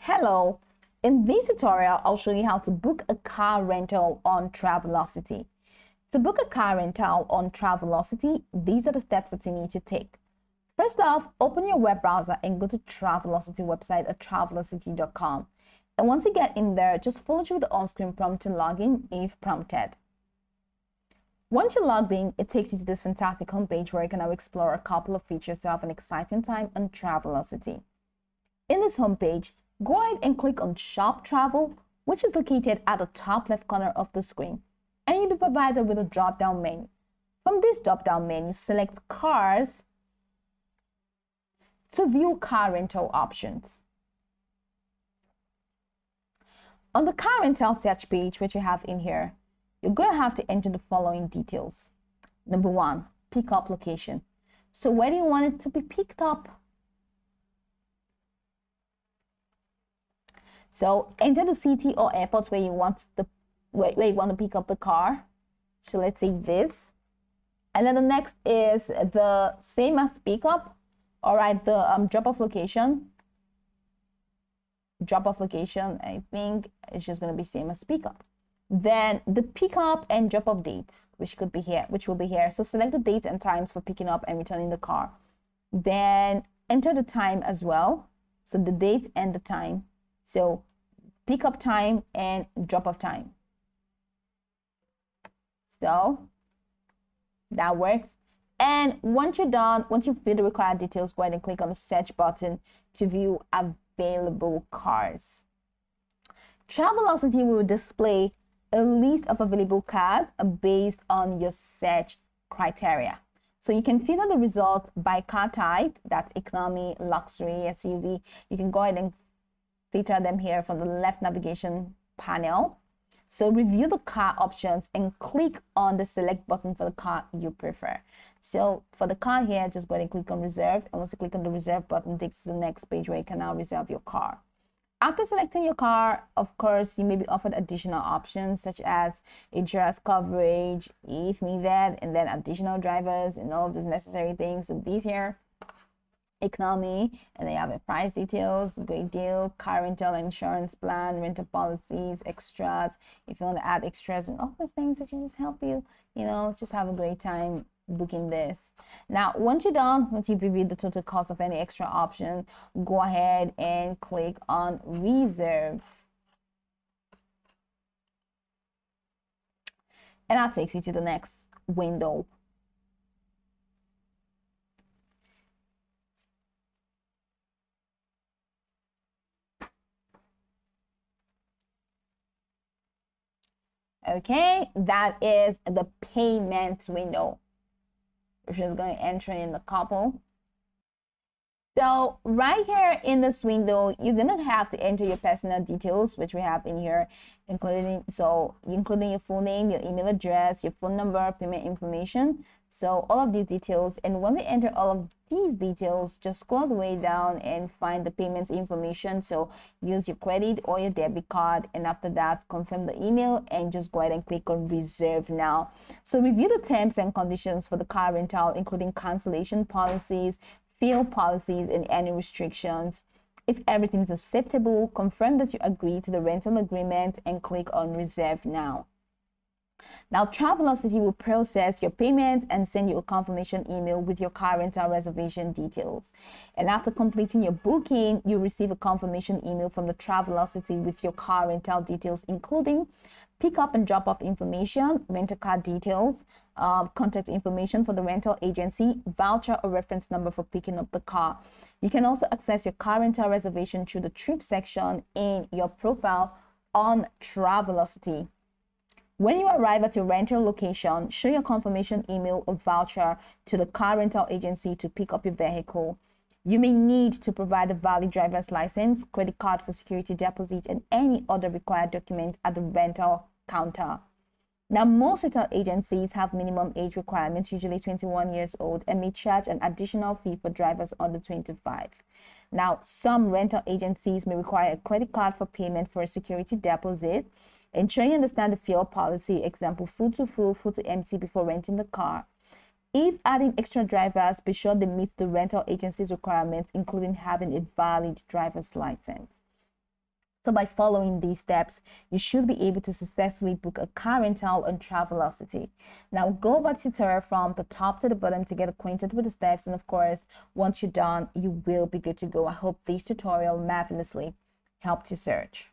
Hello, in this tutorial, I'll show you how to book a car rental on Travelocity. To book a car rental on Travelocity, these are the steps that you need to take. First off, open your web browser and go to Travelocity website at travelocity.com. And once you get in there, just follow through the on-screen prompt to log in if prompted. Once you're logged in, it takes you to this fantastic homepage where you can now explore a couple of features to have an exciting time on Travelocity. In this homepage, go ahead and click on Shop Travel, which is located at the top left corner of the screen, and you'll be provided with a drop-down menu. From this drop-down menu, select Cars to view car rental options. On the car rental search page, which you have in here, you're going to have to enter the following details. Number one, pickup location. So where do you want it to be picked up? So enter the city or airport where you want to pick up the car. So let's say this. And then the next is the same as pickup. All right, the drop-off location. Drop-off location, I think it's just going to be same as pickup. Then the pickup and drop-off dates, which will be here. So select the dates and times for picking up and returning the car. Then enter the time as well. So the date and the time. So pickup time and drop-off time. So that works. And once you're done, once you fill the required details, go ahead and click on the search button to view available cars. Travelocity will display a list of available cars based on your search criteria. So you can filter the results by car type, that's economy, luxury, SUV. You can go ahead and filter them here from the left navigation panel. So review the car options and click on the select button for the car you prefer. So for the car here, just go ahead and click on reserve. And once you click on the reserve button, it takes you to the next page where you can now reserve your car. After selecting your car, of course, you may be offered additional options such as insurance coverage if needed, and then additional drivers and all of those necessary things. So these here, economy, and they have a price details, great deal, car rental insurance plan, rental policies, extras. If you want to add extras and all those things that can just help you, just have a great time booking this. Now, once you're done, once you've reviewed the total cost of any extra option, go ahead and click on reserve. And that takes you to the next window. Okay, that is the payment window, which is going to enter in the couple. So right here in this window, you're going to have to enter your personal details, which we have in here, including your full name, your email address, your phone number, payment information. So all of these details, and once you enter all of these details, just scroll the way down and find the payments information. So use your credit or your debit card, and after that, confirm the email and just go ahead and click on reserve now. So review the terms and conditions for the car rental, including cancellation policies, field policies, and any restrictions. If everything is acceptable, confirm that you agree to the rental agreement and click on reserve now. Now, Travelocity will process your payment and send you a confirmation email with your car rental reservation details. And after completing your booking, you'll receive a confirmation email from the Travelocity with your car rental details, including pickup and drop-off information, rental car details, contact information for the rental agency, voucher or reference number for picking up the car. You can also access your car rental reservation through the trip section in your profile on Travelocity. When you arrive at your rental location, show your confirmation email or voucher to the car rental agency to pick up your vehicle. You may need to provide a valid driver's license, credit card for security deposit, and any other required document at the rental counter. Now, most rental agencies have minimum age requirements, usually 21 years old, and may charge an additional fee for drivers under 25. Now, some rental agencies may require a credit card for payment for a security deposit. Ensure you understand the fuel policy, example, full to full, full to empty before renting the car. If adding extra drivers, be sure they meet the rental agency's requirements, including having a valid driver's license. So by following these steps, you should be able to successfully book a car rental on Travelocity. Now go over the tutorial from the top to the bottom to get acquainted with the steps. And of course, once you're done, you will be good to go. I hope this tutorial marvelously helped you search.